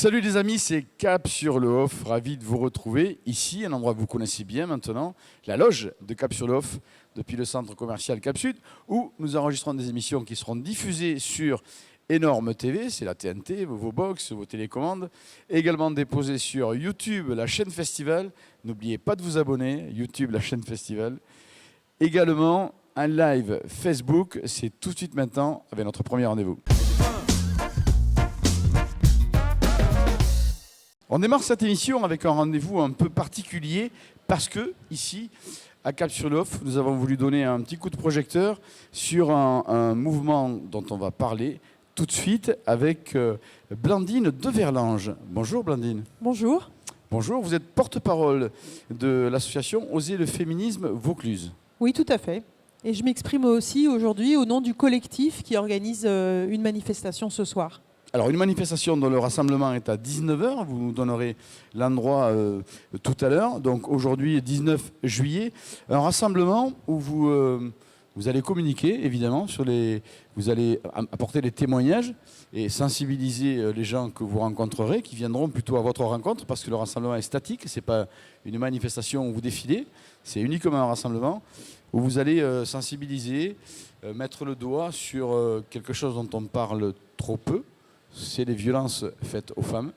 Salut les amis, c'est Cap sur le Off, ravi de vous retrouver ici, un endroit que vous connaissez bien maintenant, la loge de Cap sur le Off, depuis le centre commercial Cap Sud, où nous enregistrons des émissions qui seront diffusées sur Énorme TV, c'est la TNT, vos box, vos télécommandes, également déposées sur YouTube, la chaîne Festival. N'oubliez pas de vous abonner, YouTube, la chaîne Festival. Également un live Facebook, c'est tout de suite maintenant avec notre premier rendez-vous. On démarre cette émission avec un rendez-vous un peu particulier parce que, ici, à Cap-sur-l'Off, nous avons voulu donner un petit coup de projecteur sur un mouvement dont on va parler tout de suite avec Blandine Deverlange. Bonjour Blandine. Bonjour. Bonjour, vous êtes porte-parole de l'association Oser le féminisme Vaucluse. Oui, tout à fait. Et je m'exprime aussi aujourd'hui au nom du collectif qui organise une manifestation ce soir. Alors, une manifestation dont le rassemblement est à 19h. Vous nous donnerez l'endroit tout à l'heure. Donc, aujourd'hui, 19 juillet. Un rassemblement où vous allez communiquer, évidemment, vous allez apporter des témoignages et sensibiliser les gens que vous rencontrerez, qui viendront plutôt à votre rencontre, parce que le rassemblement est statique. Ce n'est pas une manifestation où vous défilez. C'est uniquement un rassemblement où vous allez sensibiliser, mettre le doigt sur quelque chose dont on parle trop peu. C'est les violences faites aux femmes.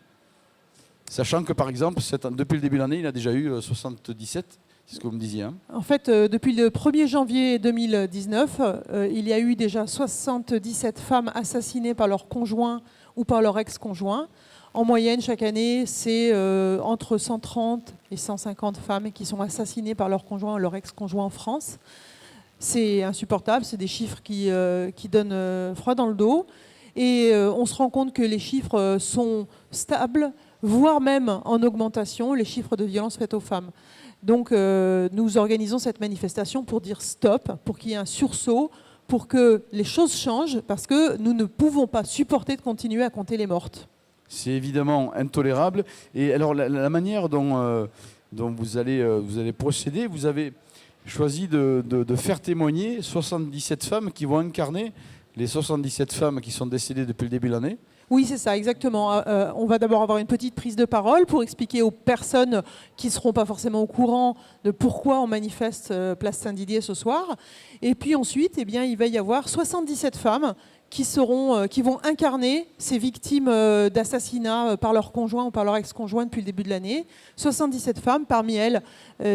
Sachant que, par exemple, depuis le début de l'année, il y en a déjà eu 77, c'est ce que vous me disiez. Hein. En fait, depuis le 1er janvier 2019, il y a eu déjà 77 femmes assassinées par leur conjoint ou par leur ex-conjoint. En moyenne, chaque année, c'est entre 130 et 150 femmes qui sont assassinées par leur conjoint ou leur ex-conjoint en France. C'est insupportable, c'est des chiffres qui donnent froid dans le dos. Et on se rend compte que les chiffres sont stables, voire même en augmentation, les chiffres de violences faites aux femmes. Donc nous organisons cette manifestation pour dire stop, pour qu'il y ait un sursaut, pour que les choses changent, parce que nous ne pouvons pas supporter de continuer à compter les mortes. C'est évidemment intolérable. Et alors la manière dont vous allez procéder, vous avez choisi de faire témoigner 77 femmes qui vont incarner les 77 femmes qui sont décédées depuis le début de l'année. Oui, c'est ça, exactement. On va d'abord avoir une petite prise de parole pour expliquer aux personnes qui ne seront pas forcément au courant de pourquoi on manifeste Place Saint-Didier ce soir. Et puis ensuite, eh bien, il va y avoir 77 femmes qui vont incarner ces victimes d'assassinats par leur conjoint ou par leur ex-conjoint depuis le début de l'année. 77 femmes, parmi elles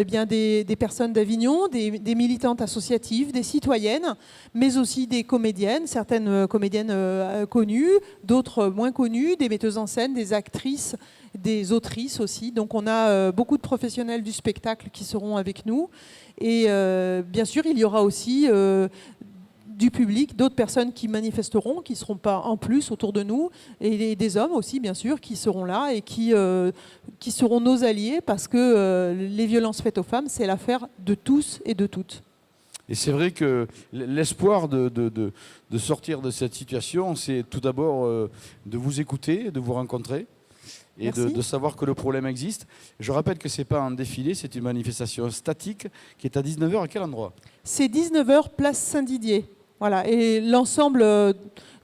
bien des personnes d'Avignon, des militantes associatives, des citoyennes, mais aussi des comédiennes, certaines comédiennes connues, d'autres moins connues, des metteuses en scène, des actrices, des autrices aussi. Donc on a beaucoup de professionnels du spectacle qui seront avec nous. Et bien sûr, il y aura aussi du public, d'autres personnes qui manifesteront, qui ne seront pas en plus autour de nous, et des hommes aussi, bien sûr, qui seront là et qui seront nos alliés, parce que les violences faites aux femmes, c'est l'affaire de tous et de toutes. Et c'est vrai que l'espoir de sortir de cette situation, c'est tout d'abord de vous écouter, de vous rencontrer, et de savoir que le problème existe. Je rappelle que ce n'est pas un défilé, c'est une manifestation statique qui est à 19h. À quel endroit ? C'est 19h, place Saint-Didier. Voilà. Et l'ensemble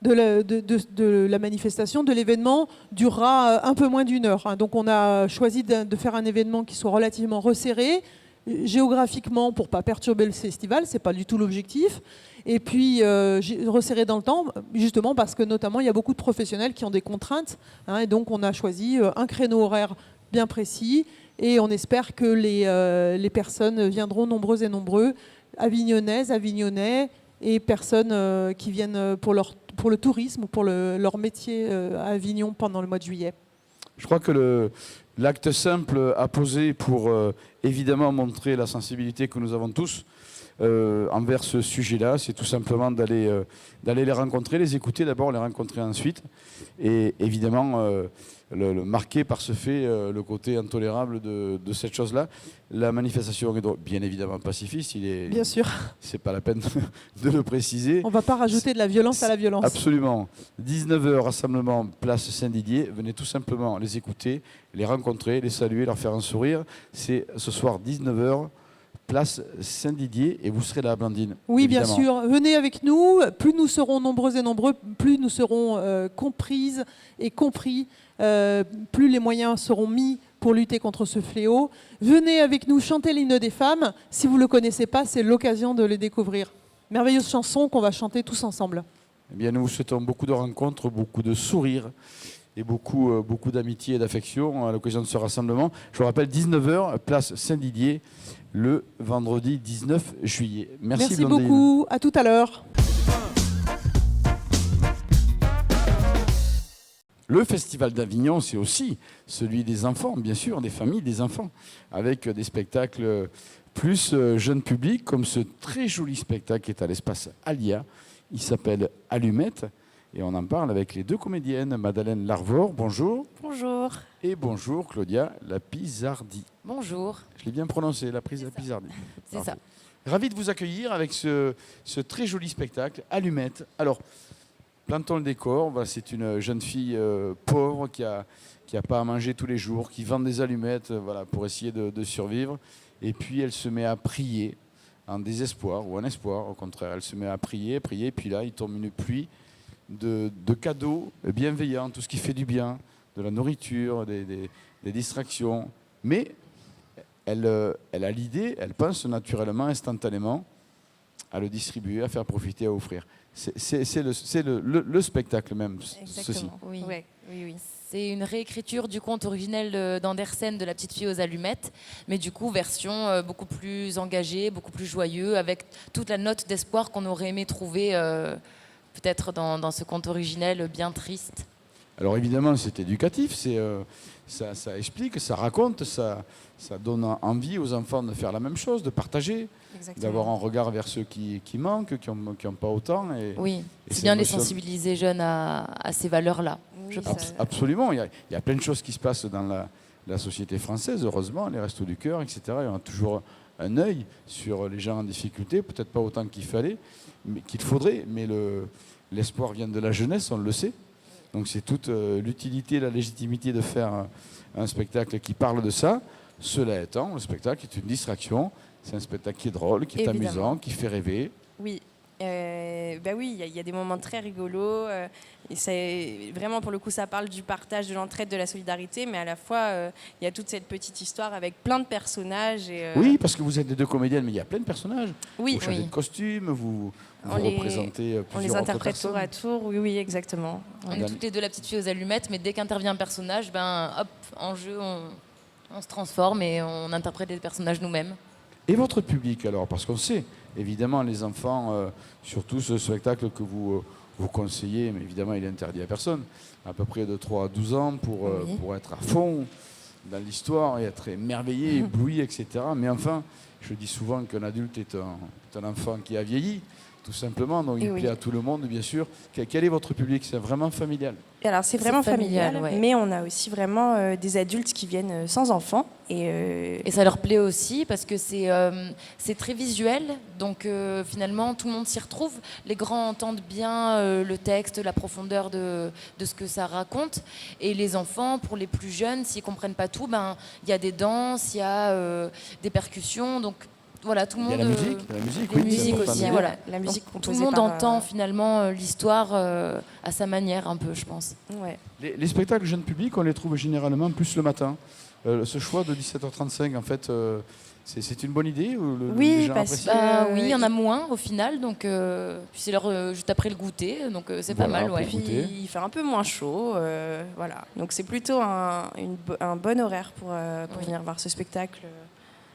de la manifestation, de l'événement, durera un peu moins d'une heure. Hein. Donc on a choisi de faire un événement qui soit relativement resserré, géographiquement, pour ne pas perturber le festival, ce n'est pas du tout l'objectif. Et puis resserré dans le temps, justement parce que notamment il y a beaucoup de professionnels qui ont des contraintes. Hein, et donc on a choisi un créneau horaire bien précis, et on espère que les personnes viendront nombreuses et nombreux, avignonnaises, avignonnais, et personnes qui viennent pour le tourisme ou pour leur métier à Avignon pendant le mois de juillet. Je crois que l'acte simple à poser pour évidemment montrer la sensibilité que nous avons tous envers ce sujet-là, c'est tout simplement d'aller les rencontrer, les écouter d'abord, les rencontrer ensuite, et évidemment le marquer par ce fait le côté intolérable de cette chose-là. La manifestation est bien évidemment pacifiste. Bien sûr. C'est pas la peine de le préciser. On ne va pas rajouter de la violence à la violence. Absolument. 19h, rassemblement place Saint-Didier. Venez tout simplement les écouter, les rencontrer, les saluer, leur faire un sourire. C'est ce soir 19h, place Saint-Didier, et vous serez là, Blandine. Oui, évidemment. bien sûr. Venez avec nous. Plus nous serons nombreux et nombreux, plus nous serons comprises et compris, plus les moyens seront mis pour lutter contre ce fléau. Venez avec nous chanter l'hymne des femmes. Si vous ne le connaissez pas, c'est l'occasion de le découvrir. Merveilleuse chanson qu'on va chanter tous ensemble. Eh bien, nous vous souhaitons beaucoup de rencontres, beaucoup de sourires et beaucoup d'amitié et d'affection à l'occasion de ce rassemblement. Je vous rappelle, 19h, place Saint-Didier, le vendredi 19 juillet. Merci Blandine. Beaucoup. À tout à l'heure. Le Festival d'Avignon, c'est aussi celui des enfants, bien sûr, des familles, des enfants, avec des spectacles plus jeune public, comme ce très joli spectacle qui est à l'espace Alia. Il s'appelle Allumette, et on en parle avec les deux comédiennes, Madeleine Larvor, bonjour. Bonjour. Et bonjour, Claudia Lapizardi. Bonjour. Je l'ai bien prononcé, Lapizardi. C'est ça. Ravi de vous accueillir avec ce très joli spectacle, Allumette. Alors, plantons le décor. Voilà, c'est une jeune fille pauvre qui a pas à manger tous les jours, qui vend des allumettes voilà, pour essayer de survivre. Et puis, elle se met à prier en désespoir ou en espoir. Au contraire, elle se met à prier. Et puis là, il tombe une pluie de cadeaux bienveillants, tout ce qui fait du bien, de la nourriture, des distractions. Mais elle a l'idée, elle pense naturellement, instantanément, à le distribuer, à faire profiter, à offrir. C'est le spectacle même, ceci. Oui. Ouais, oui. C'est une réécriture du conte originel d'Andersen de La petite fille aux allumettes, mais du coup, version beaucoup plus engagée, beaucoup plus joyeux, avec toute la note d'espoir qu'on aurait aimé trouver peut-être dans ce conte originel bien triste. Alors évidemment, c'est éducatif, ça explique, ça raconte, ça donne envie aux enfants de faire la même chose, de partager, d'avoir un regard vers ceux qui manquent, qui n'ont pas autant. Oui, c'est bien les sensibiliser jeunes à ces valeurs-là. Oui, absolument, il y a plein de choses qui se passent dans la société française, heureusement, les Restos du Cœur, etc. Il y a toujours un œil sur les gens en difficulté, peut-être pas autant qu'il faudrait, mais l'espoir vient de la jeunesse, on le sait. Donc c'est toute l'utilité, la légitimité de faire un spectacle qui parle de ça. Cela étant, le spectacle est une distraction. C'est un spectacle qui est drôle, qui est amusant, qui fait rêver. Oui. Oui, il y a des moments très rigolos. Et vraiment, pour le coup, ça parle du partage, de l'entraide, de la solidarité, mais à la fois, il y a toute cette petite histoire avec plein de personnages. Oui, parce que vous êtes les deux comédiennes, mais il y a plein de personnages. Oui, vous changez de costume, vous représentez plusieurs on les interprète personnes. tour à tour, oui, exactement. On est toutes les deux la petite fille aux allumettes, mais dès qu'intervient un personnage, hop, en jeu, on se transforme et on interprète les personnages nous-mêmes. Et votre public alors? Parce qu'on sait, évidemment, les enfants, surtout ce spectacle que vous conseillez, mais évidemment il est interdit à personne, à peu près de 3 à 12 ans pour être à fond dans l'histoire et être émerveillé, ébloui, etc. Mais enfin, je dis souvent qu'un adulte est un enfant qui a vieilli, tout simplement, donc il plaît à tout le monde, bien sûr. Quel est votre public? C'est vraiment familial? Alors c'est vraiment familial, mais on a aussi vraiment des adultes qui viennent sans enfants. Et ça leur plaît aussi parce que c'est très visuel, donc finalement tout le monde s'y retrouve. Les grands entendent bien le texte, la profondeur de ce que ça raconte. Et les enfants, pour les plus jeunes, s'ils ne comprennent pas tout, il y a des danses, il y a des percussions, donc voilà, tout le monde. Il y a la musique aussi. Voilà. La musique tout le monde entend finalement l'histoire à sa manière, un peu, je pense. Ouais. Les spectacles jeunes publics, on les trouve généralement plus le matin. Ce choix de 17h35, en fait, c'est une bonne idée ou oui, les gens apprécient? Oui, il y en a moins au final, donc puis c'est l'heure juste après le goûter, donc c'est pas mal. Ouais. Puis il fait un peu moins chaud, voilà. Donc c'est plutôt un bon horaire pour venir voir ce spectacle.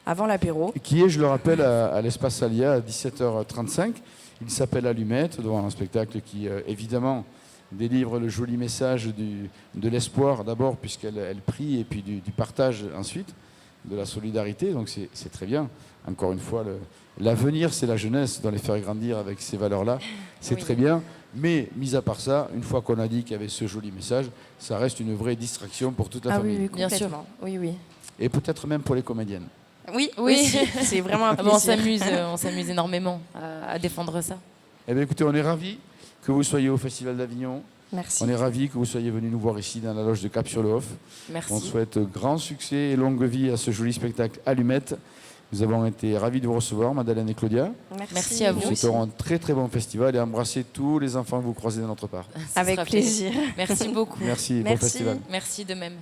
Avant l'apéro. Qui est, je le rappelle, à l'espace Alia à 17h35. Il s'appelle Allumette, donc un spectacle qui, évidemment, délivre le joli message de l'espoir d'abord, puisqu'elle prie, et puis du partage ensuite, de la solidarité. Donc c'est très bien. Encore une fois, l'avenir, c'est la jeunesse, dans les faire grandir avec ces valeurs-là. C'est très bien. Mais, mis à part ça, une fois qu'on a dit qu'il y avait ce joli message, ça reste une vraie distraction pour toute la famille. Oui, bien sûr. Oui. Et peut-être même pour les comédiennes. Oui. C'est vraiment un plaisir. On s'amuse énormément à défendre ça. Eh bien, écoutez, on est ravis que vous soyez au Festival d'Avignon. Merci. On est ravis que vous soyez venus nous voir ici dans la loge de Cap-sur-le-Hof. Merci. On souhaite grand succès et longue vie à ce joli spectacle Allumette. Nous avons été ravis de vous recevoir, Madeleine et Claudia. Merci à vous. Nous vous souhaitons un très très bon festival et embrassez tous les enfants que vous croisez de notre part. Ça Avec sera plaisir. Merci beaucoup. Merci, bon Merci. festival. Merci de même.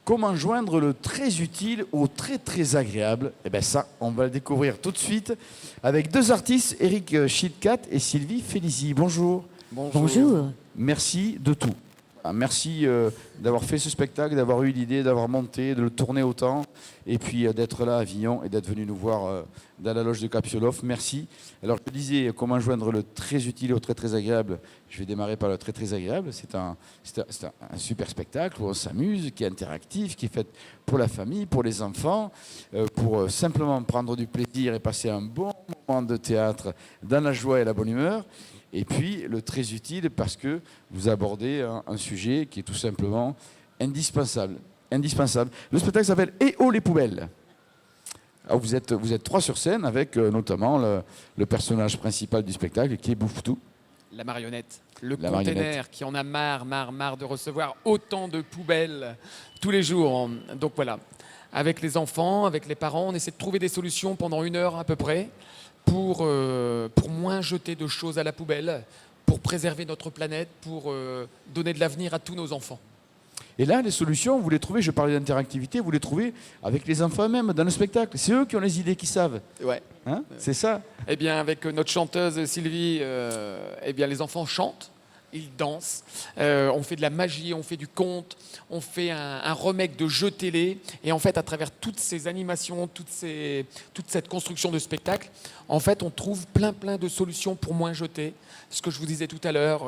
Comment joindre le très utile au très très agréable? Eh bien ça, on va le découvrir tout de suite avec deux artistes, Eric Chitkat et Sylvie Félizy. Bonjour. Bonjour. Merci de tout. Merci d'avoir fait ce spectacle, d'avoir eu l'idée, d'avoir monté, de le tourner autant, et puis d'être là à Avignon et d'être venu nous voir dans la loge de Kapsulov. Merci. Alors je disais comment joindre le très utile au très très agréable. Je vais démarrer par le très très agréable. C'est un super spectacle où on s'amuse, qui est interactif, qui est fait pour la famille, pour les enfants, pour simplement prendre du plaisir et passer un bon moment de théâtre dans la joie et la bonne humeur. Et puis, le très utile, parce que vous abordez un sujet qui est tout simplement indispensable. Indispensable. Le spectacle s'appelle « Eh oh les poubelles ». Alors vous êtes trois sur scène avec notamment le personnage principal du spectacle qui est Bouffe-Tout. La marionnette. Le La container marionnette. qui en a marre de recevoir autant de poubelles tous les jours. Donc voilà, avec les enfants, avec les parents, on essaie de trouver des solutions pendant 1 heure à peu près pour moins jeter de choses à la poubelle, pour préserver notre planète, pour donner de l'avenir à tous nos enfants. Et là, les solutions, vous les trouvez, je parlais d'interactivité, vous les trouvez avec les enfants eux-mêmes dans le spectacle. C'est eux qui ont les idées, qui savent. Ouais. Hein, c'est ça. Eh bien, avec notre chanteuse Sylvie, eh bien, les enfants chantent, ils dansent, on fait de la magie, on fait du conte, on fait un remake de jeux télé. Et en fait, à travers toutes ces animations, toute cette construction de spectacle, en fait, on trouve plein de solutions pour moins jeter. Ce que je vous disais tout à l'heure,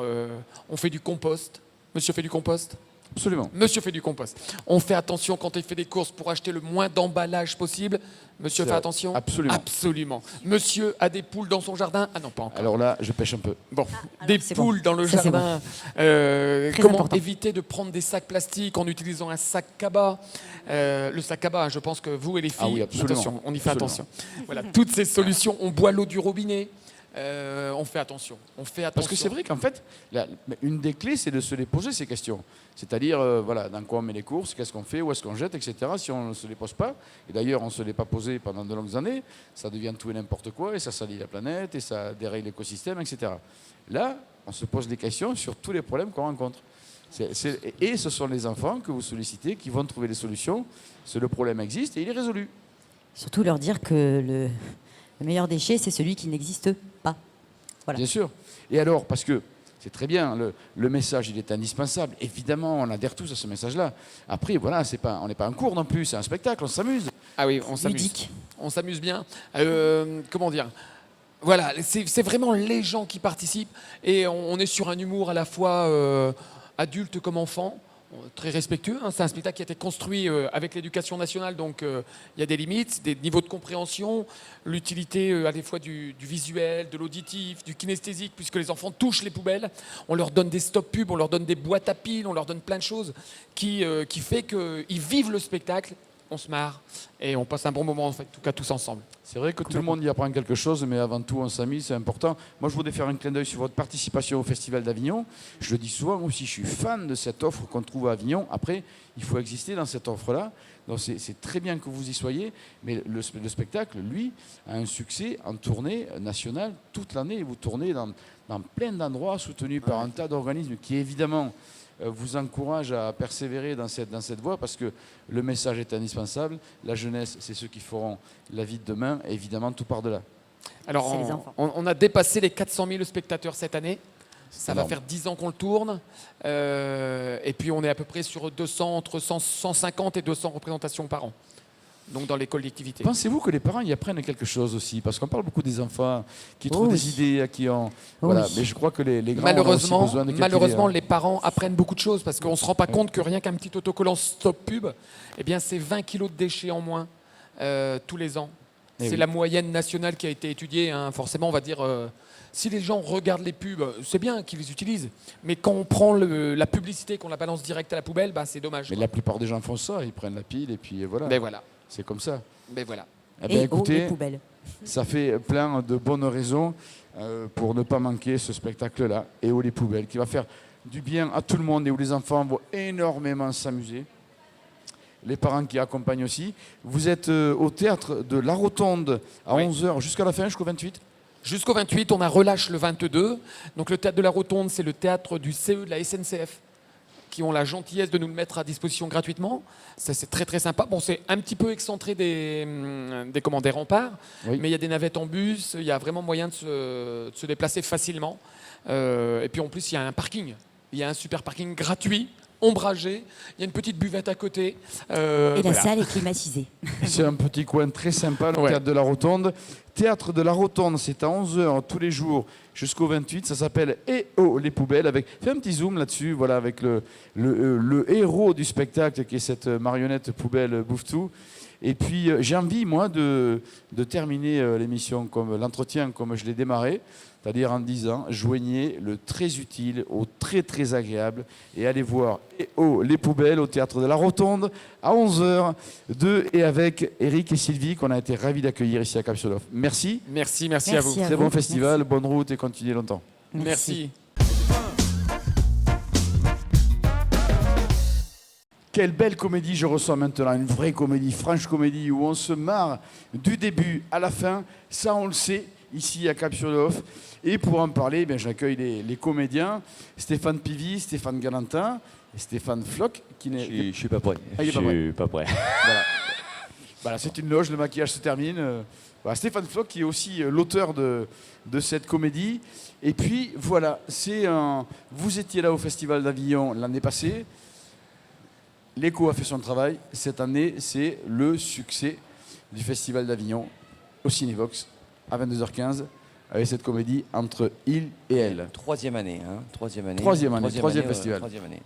on fait du compost. Monsieur fait du compost ? Absolument. Monsieur fait du compost. On fait attention quand il fait des courses pour acheter le moins d'emballage possible. Monsieur fait attention ? Absolument. Absolument. Monsieur a des poules dans son jardin ? Ah non, pas encore. Alors là, je pêche un peu. Bon, des c'est poules dans le Ça, c'est jardin. Très Comment important. éviter de prendre des sacs plastiques en utilisant un sac cabas. Le sac cabas, je pense que vous et les filles, Ah oui, absolument. attention, on y fait Absolument. attention. Voilà, toutes ces solutions. On boit l'eau du robinet. On fait attention. On fait attention. Parce que c'est vrai qu'en fait, une des clés, c'est de se les poser, ces questions. C'est-à-dire, voilà, dans quoi on met les courses, qu'est-ce qu'on fait, où est-ce qu'on jette, etc. Si on ne se les pose pas, et d'ailleurs, on ne se les pas posé pendant de longues années, ça devient tout et n'importe quoi, et ça salit la planète, et ça déraille l'écosystème, etc. Là, on se pose des questions sur tous les problèmes qu'on rencontre. Et ce sont les enfants que vous sollicitez qui vont trouver les solutions. Le problème existe et il est résolu. Surtout leur dire que le meilleur déchet, c'est celui qui n'existe pas. Voilà. Bien sûr. Et alors, parce que c'est très bien, le message, il est indispensable. Évidemment, on adhère tous à ce message-là. Après, voilà, on n'est pas en cours non plus, c'est un spectacle, on s'amuse. Ah oui, on s'amuse. Ludique. On s'amuse bien. Comment dire ? Voilà, c'est vraiment les gens qui participent. Et on est sur un humour à la fois adulte comme enfant. Très respectueux, hein. C'est un spectacle qui a été construit avec l'éducation nationale, donc il y a des limites, des niveaux de compréhension, l'utilité à la fois du visuel, de l'auditif, du kinesthésique, puisque les enfants touchent les poubelles. On leur donne des stop pubs, on leur donne des boîtes à piles, on leur donne plein de choses qui fait qu'ils vivent le spectacle, on se marre et on passe un bon moment en fait, en tout cas tous ensemble. C'est vrai que tout le monde y apprend quelque chose, mais avant tout, on s'amuse, c'est important. Moi, je voudrais faire un clin d'œil sur votre participation au Festival d'Avignon. Je le dis souvent aussi, je suis fan de cette offre qu'on trouve à Avignon. Après, il faut exister dans cette offre-là. Donc, c'est très bien que vous y soyez, mais le spectacle, lui, a un succès en tournée nationale toute l'année. Vous tournez dans plein d'endroits, soutenus par un tas d'organismes qui, évidemment, vous encourage à persévérer dans cette voie parce que le message est indispensable. La jeunesse, c'est ceux qui feront la vie de demain. Et évidemment, tout part de là. Alors, C'est les enfants. on a dépassé les 400 000 spectateurs cette année. Ça va énorme. faire 10 ans qu'on le tourne. Et puis, on est à peu près sur 200, entre 150 et 200 représentations par an. Donc, dans les collectivités. Pensez-vous que les parents y apprennent quelque chose aussi? Parce qu'on parle beaucoup des enfants qui trouvent oui. des idées, qui ont... Oui. Voilà. Mais je crois que les grands ont aussi besoin de quelques Malheureusement, idées, hein. les parents apprennent beaucoup de choses parce qu'on ne se rend pas compte que rien qu'un petit autocollant stop pub, eh bien, c'est 20 kilos de déchets en moins tous les ans. Eh C'est oui. la moyenne nationale qui a été étudiée. Hein. Forcément, on va dire, si les gens regardent les pubs, c'est bien qu'ils les utilisent. Mais quand on prend la publicité, qu'on la balance direct à la poubelle, bah, c'est dommage. Mais la plupart des gens font ça. Ils prennent la pile et puis voilà. Mais voilà. C'est comme ça. Mais voilà. Eh bien, Et écoutez, les poubelles. ça fait plein de bonnes raisons pour ne pas manquer ce spectacle-là, Et où les poubelles, qui va faire du bien à tout le monde et où les enfants vont énormément s'amuser. les parents qui accompagnent aussi. Vous êtes au théâtre de la Rotonde à 11h jusqu'à la fin, jusqu'au 28. Jusqu'au 28, on a relâche le 22. Donc le théâtre de la Rotonde, c'est le théâtre du CE de la SNCF qui ont la gentillesse de nous le mettre à disposition gratuitement. Ça, c'est très très sympa. Bon, c'est un petit peu excentré des remparts, Oui. mais il y a des navettes en bus, il y a vraiment moyen de se déplacer facilement. Et puis en plus, il y a un parking. Il y a un super parking gratuit, ombragé. Il y a une petite buvette à côté. Et la Voilà. salle est climatisée. C'est un petit coin très sympa, le Ouais. théâtre de la Rotonde. Théâtre de la Rotonde, c'est à 11h tous les jours jusqu'au 28. Ça s'appelle Eh oh les poubelles. Fais un petit zoom là-dessus, voilà, avec le héros du spectacle qui est cette marionnette poubelle bouffe-tout. Et puis j'ai envie, moi, de terminer l'émission, comme l'entretien, comme je l'ai démarré, c'est-à-dire en disant joignez le très utile au très très agréable et allez voir Eh oh les poubelles au théâtre de la Rotonde à 11h de et avec Eric et Sylvie qu'on a été ravis d'accueillir ici à Cap-sur-Lof. Merci. Merci à Merci vous. à Très vous. bon festival, bonne route et continuez longtemps. Merci. Quelle belle comédie je reçois maintenant, une vraie comédie, franche comédie où on se marre du début à la fin, ça on le sait, ici à Cap-sur-Lof. Et pour en parler, j'accueille les comédiens, Stéphane Pivy, Stéphane Galantin et Stéphane Floch. Je suis pas prêt. Ah, il est Je pas prêt. suis pas prêt. Voilà, c'est une loge, le maquillage se termine. Voilà, Stéphane Floch qui est aussi l'auteur de cette comédie. Et puis voilà, vous étiez là au Festival d'Avignon l'année passée. L'Écho a fait son travail. Cette année, c'est le succès du Festival d'Avignon au Cinévox à 22h15 avec cette comédie Entre il et elle. Troisième année. Troisième festival. Troisième année.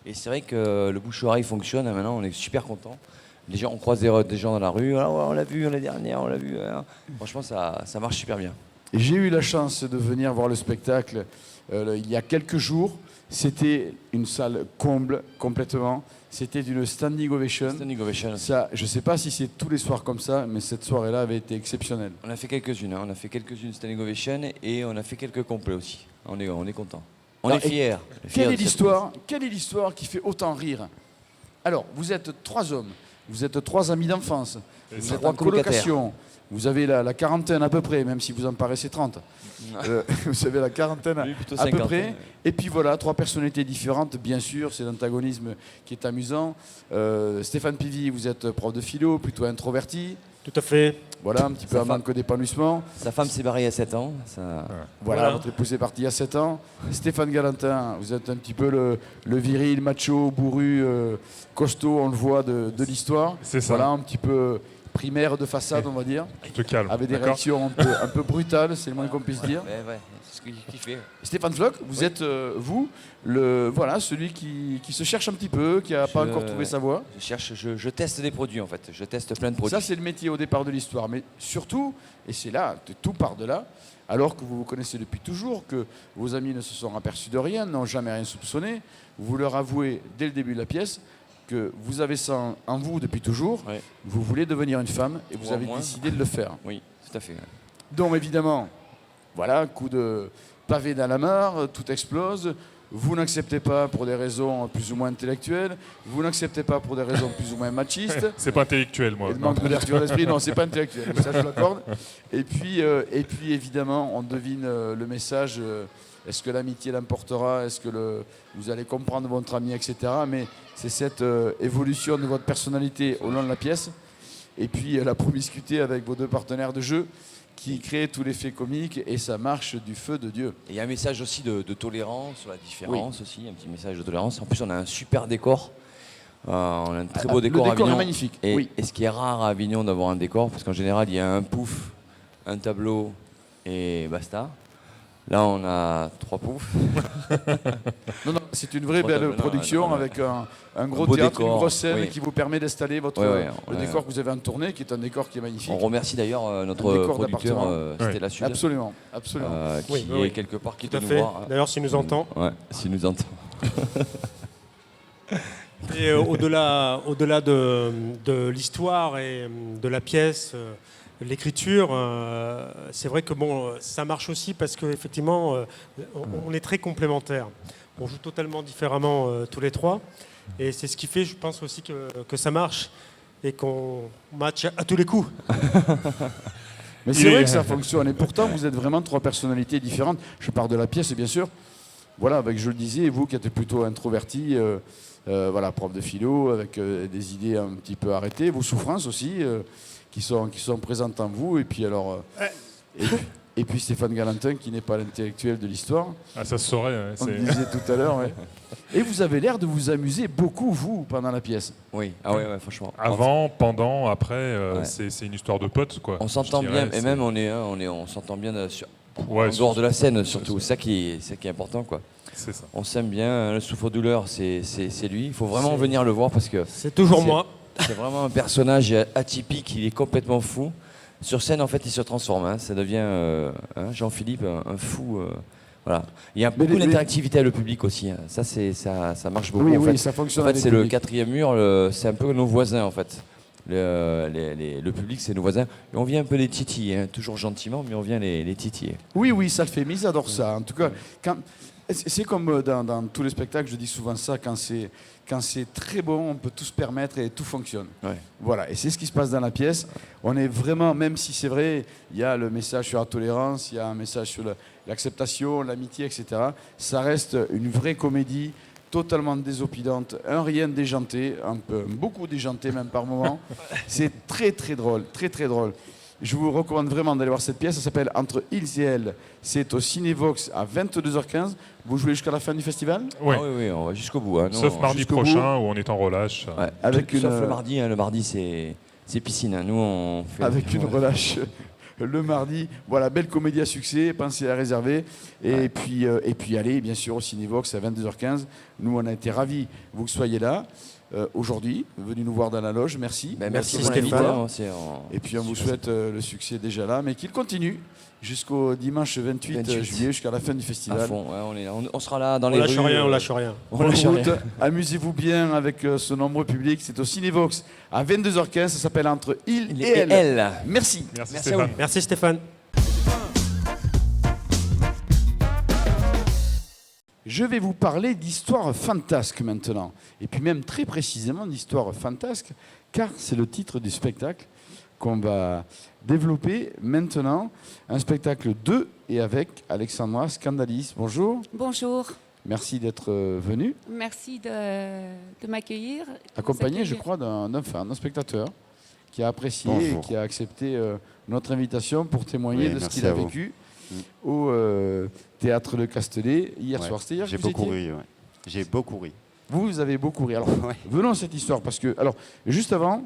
Et c'est vrai que le bouche-oreille fonctionne. Maintenant, on est super contents. Les gens, on croise des gens dans la rue. Ah ouais, on l'a vu l'année dernière, on l'a vu. Franchement, ça marche super bien. Et j'ai eu la chance de venir voir le spectacle il y a quelques jours. C'était une salle comble complètement. C'était une standing ovation. Standing ovation. Ça, je ne sais pas si c'est tous les soirs comme ça, mais cette soirée-là avait été exceptionnelle. On a fait quelques-unes. On a fait quelques-unes standing ovation et on a fait quelques complets aussi. On est content. On Alors, est fiers. Quelle est l'histoire qui fait autant rire? Alors, vous êtes 3 hommes, vous êtes 3 amis d'enfance, vous êtes 3 en colocation, vous avez la quarantaine à peu près, même si vous en paraissez 30. Vous avez la quarantaine Oui, plutôt à peu 50, près. ouais. Et puis voilà, 3 personnalités différentes, bien sûr, c'est l'antagonisme qui est amusant. Stéphane Pivy, vous êtes prof de philo, plutôt introverti. Tout à fait. Voilà, un petit peu Ça un manque d'épanouissement. Sa femme s'est barrée à 7 ans. Voilà, Voilà. votre épouse est partie il y a 7 ans. Stéphane Galantin, vous êtes un petit peu le viril, macho, bourru, costaud, on le voit de l'histoire. C'est ça. Voilà, un petit peu primaire de façade, on va dire, Tu te calmes. avec des d'accord. réactions un peu brutales, c'est le moins qu'on puisse dire. Ouais, c'est ce qu'il fait. Stéphane Floch, vous êtes, celui qui se cherche un petit peu, qui n'a pas encore trouvé sa voie. Je teste des produits en fait. Je teste plein de produits. Ça, c'est le métier au départ de l'histoire. Mais surtout, et c'est là, tout part de là, alors que vous vous connaissez depuis toujours, que vos amis ne se sont aperçus de rien, n'ont jamais rien soupçonné, vous leur avouez dès le début de la pièce que vous avez ça en vous depuis toujours, Ouais. vous voulez devenir une femme et vous Ou au avez moins. décidé de le faire. Oui, tout à fait. Donc évidemment, voilà, coup de pavé dans la mare, tout explose. Vous n'acceptez pas pour des raisons plus ou moins intellectuelles, vous n'acceptez pas pour des raisons plus ou moins machistes. C'est pas intellectuel, moi. Et de manque d'ouverture d'esprit, non, c'est pas intellectuel, ça je l'accorde. Et puis évidemment, on devine le message. Est-ce que l'amitié l'emportera? Est-ce que vous allez comprendre votre ami, etc. Mais c'est cette évolution de votre personnalité au long de la pièce. Et puis la promiscuité avec vos 2 partenaires de jeu qui crée tout l'effet comique et ça marche du feu de Dieu. Et il y a un message aussi de tolérance sur la différence aussi, un petit message de tolérance. En plus, on a un super décor. On a un très beau décor Le à décor Avignon. est magnifique. Et, Oui. et ce qui est rare à Avignon d'avoir un décor, parce qu'en général, il y a un pouf, un tableau et basta. Là, on a 3 poufs. Non, c'est une vraie Trois belle tables, non, production non, avec un gros beau théâtre, décor, une grosse scène oui. qui vous permet d'installer Ouais, le ouais. décor que vous avez en tournée, qui est un décor qui est magnifique. On remercie d'ailleurs Un notre décor producteur, d'appartement. Stella Sud, Absolument. qui Oui, est oui. quelque part, qui Tout à peut nous fait. voir. D'ailleurs, s'il nous entend. Ouais, s'il nous entend. Et au-delà de l'histoire et de la pièce, l'écriture, c'est vrai que ça marche aussi parce qu'effectivement, on est très complémentaires. On joue totalement différemment tous les 3. Et c'est ce qui fait, je pense aussi, que ça marche et qu'on match à tous les coups. Mais c'est vrai que ça fonctionne. Et pourtant, vous êtes vraiment 3 personnalités différentes. Je pars de la pièce, bien sûr. Voilà, avec, je le disais, vous qui êtes plutôt introverti, voilà, prof de philo, avec des idées un petit peu arrêtées, vos souffrances aussi, qui sont présentes en vous. Et puis alors, et puis Stéphane Galantin, qui n'est pas l'intellectuel de l'histoire. Ah, ça se saurait. On le disait tout à l'heure. Ouais. Et vous avez l'air de vous amuser beaucoup, vous, pendant la pièce. Oui, ah ouais, franchement. Avant, pendant, après, c'est une histoire de potes, quoi. On s'entend bien, et même on s'entend bien en dehors de la scène, surtout. C'est ça qui est important, quoi. C'est ça. On s'aime bien. Le souffre-douleur, c'est lui. Il faut vraiment venir le voir parce que c'est toujours moi. C'est vraiment un personnage atypique. Il est complètement fou. Sur scène, en fait, il se transforme. Hein. Ça devient Jean-Philippe, un fou. Voilà. Il y a beaucoup d'interactivité avec le public aussi. Hein. Ça marche beaucoup. Oui, en fait. Ça fonctionne. En fait, c'est le 4e mur. C'est un peu nos voisins, en fait. Le public, c'est nos voisins. Et on vient un peu les titiller, hein. Toujours gentiment, mais on vient les titiller. Oui, ça le fait. Mais ils adorent ça. En tout cas, c'est comme dans tous les spectacles, je dis souvent ça, quand c'est très bon, on peut tout se permettre et tout fonctionne. Ouais. Voilà, et c'est ce qui se passe dans la pièce. On est vraiment, même si c'est vrai, il y a le message sur la tolérance, il y a un message sur l'acceptation, l'amitié, etc. Ça reste une vraie comédie, totalement désopilante, un rien déjanté, beaucoup déjanté même par moments. C'est très très drôle, très très drôle. Je vous recommande vraiment d'aller voir cette pièce. Ça s'appelle Entre ils et elles. C'est au Cinévox à 22h15. Vous jouez jusqu'à la fin du festival ? Oui. Ah oui, on va jusqu'au bout. Hein. Sauf mardi prochain où on est en relâche. Ouais. Sauf le mardi. Hein. Le mardi, c'est piscine. Hein. Nous, on fait. Avec une relâche le mardi. Voilà, belle comédie à succès. Pensez à réserver. Et puis allez, bien sûr, au Cinévox à 22h15. Nous, on a été ravis que vous soyez là. Aujourd'hui, venu nous voir dans la loge, merci. Merci pour Stéphane. Et puis on vous souhaite le succès déjà là, mais qu'il continue jusqu'au dimanche 28 juillet, jusqu'à la fin du festival. À fond, on sera là dans les rues. On lâche rien. Amusez-vous bien avec ce nombreux public. C'est au Cinévox à 22h15. Ça s'appelle Entre il et elle. Merci. Merci Stéphane. Merci Stéphane. Je vais vous parler d'histoire fantasque maintenant, et puis même très précisément d'histoire fantasque, car c'est le titre du spectacle qu'on va développer maintenant. Un spectacle de et avec Alexandra Scandalis. Bonjour. Bonjour. Merci d'être venu. Merci de m'accueillir. Accompagné, je crois, d'un spectateur qui a apprécié et qui a accepté notre invitation pour témoigner de ce qu'il a vécu au Théâtre Le Castellet hier soir. C'était hier que vous étiez ? Ri, j'ai beaucoup ri. Vous avez beaucoup ri. Alors, venons à cette histoire, parce que, alors, juste avant,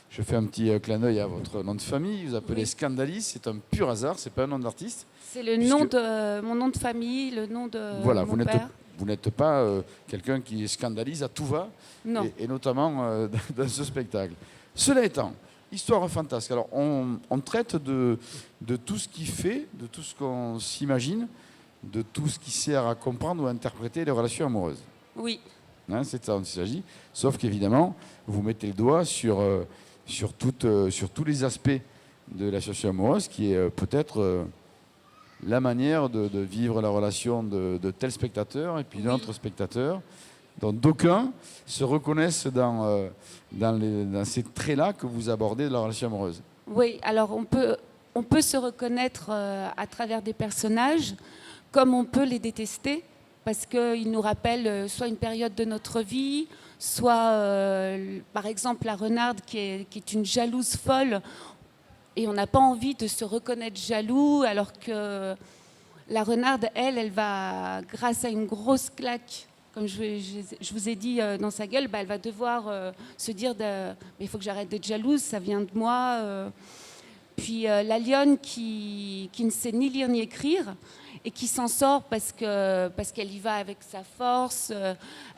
je fais un petit clin d'œil à votre nom de famille. Vous appelez Scandalis, c'est un pur hasard, c'est pas un nom d'artiste. C'est le nom de mon nom de famille, le nom de mon père. Vous n'êtes pas quelqu'un qui scandalise à tout va, non. Et notamment dans ce spectacle. Cela étant, histoire fantasque. Alors, on traite de tout ce qui fait, de tout ce qu'on s'imagine, de tout ce qui sert à comprendre ou à interpréter les relations amoureuses. Oui. Hein, c'est ça dont il s'agit. Sauf qu'évidemment, vous mettez le doigt sur tous les aspects de la relation amoureuse, qui est peut-être la manière de vivre la relation de tel spectateur et puis d'autres spectateurs, dont d'aucuns se reconnaissent dans ces traits-là que vous abordez de la relation amoureuse. Oui, alors on peut se reconnaître à travers des personnages, comme on peut les détester, parce qu'ils nous rappellent soit une période de notre vie, soit par exemple la renarde qui est une jalouse folle, et on n'a pas envie de se reconnaître jaloux, alors que la renarde, elle va, grâce à une grosse claque, comme je vous ai dit dans sa gueule, elle va devoir se dire mais il faut que j'arrête d'être jalouse, ça vient de moi. Puis la lionne qui ne sait ni lire ni écrire et qui s'en sort parce qu'elle y va avec sa force,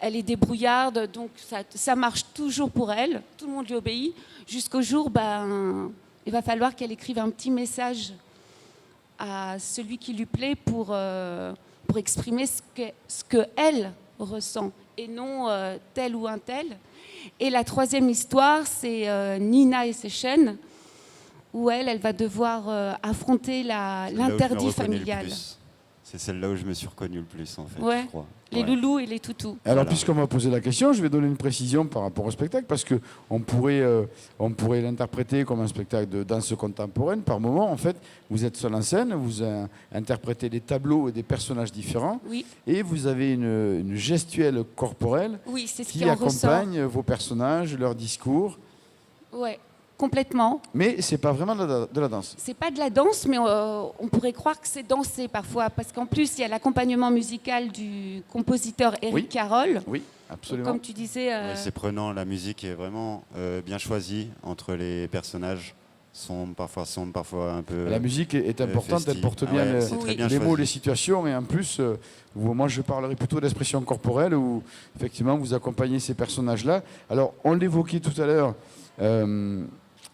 elle est débrouillarde, donc ça marche toujours pour elle, tout le monde lui obéit, jusqu'au jour, il va falloir qu'elle écrive un petit message à celui qui lui plaît pour exprimer ce que elle ressent et non tel ou un tel. Et la troisième histoire, c'est Nina et ses chaînes, où elle va devoir affronter l'interdit familial. C'est celle-là où je me suis reconnue le plus, en fait, ouais. je crois. les loulous et les toutous. Alors, Voilà. puisqu'on m'a posé la question, je vais donner une précision par rapport au spectacle, parce qu'on pourrait l'interpréter comme un spectacle de danse contemporaine. Par moment, en fait, vous êtes seul en scène, vous interprétez des tableaux et des personnages différents, Oui, et vous avez une gestuelle corporelle oui, c'est ce qui qui en ressort. accompagne vos personnages, leurs discours. Ouais, complètement. Mais c'est pas vraiment de la danse. C'est pas de la danse, mais on pourrait croire que c'est dansé parfois, parce qu'en plus il y a l'accompagnement musical du compositeur Éric Oui. Carroll. Oui, absolument. Comme tu disais, Ouais, c'est prenant, la musique est vraiment bien choisie entre les personnages. Sombre, parfois un peu. La musique est importante, elle festive. porte Ah bien ouais, c'est très bien les mots, choisi. les situations, et en plus, moi je parlerai plutôt d'expression corporelle où effectivement vous accompagnez ces personnages-là. Alors on l'évoquait tout à l'heure,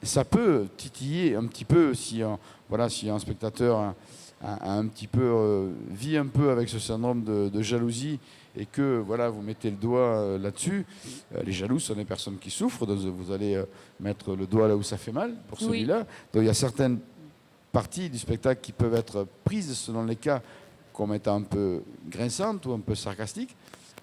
ça peut titiller un petit peu si un spectateur a un petit peu vit un peu avec ce syndrome de jalousie et que vous mettez le doigt là-dessus. Les jaloux sont des personnes qui souffrent, donc vous allez mettre le doigt là où ça fait mal pour celui-là. Donc il y a certaines parties du spectacle qui peuvent être prises selon les cas comme étant un peu grinçantes ou un peu sarcastiques.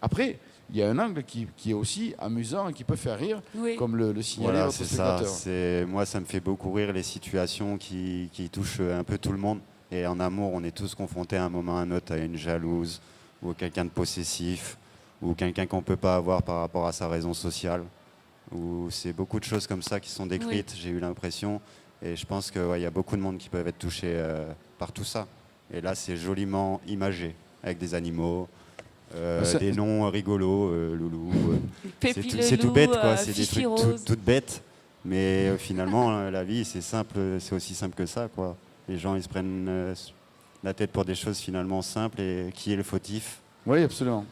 Après, il y a un angle qui est aussi amusant et qui peut faire rire, oui. comme le signalait Voilà, votre c'est ça. spectateur. Moi, ça me fait beaucoup rire les situations qui touchent un peu tout le monde. Et en amour, on est tous confrontés à un moment ou à un autre à une jalouse, ou quelqu'un de possessif, ou quelqu'un qu'on ne peut pas avoir par rapport à sa raison sociale. Ou c'est beaucoup de choses comme ça qui sont décrites, j'ai eu l'impression. Et je pense qu'il y a beaucoup de monde qui peuvent être touchés par tout ça. Et là, c'est joliment imagé, avec des animaux, des noms rigolos, loulou. Pépi le C'est tout loup, bête, quoi. C'est des Fifi trucs Rose. tout bêtes. Mais finalement, la vie, c'est simple, c'est aussi simple que ça, quoi. Les gens, ils se prennent la tête pour des choses finalement simples. Et qui est le fautif? Oui, absolument.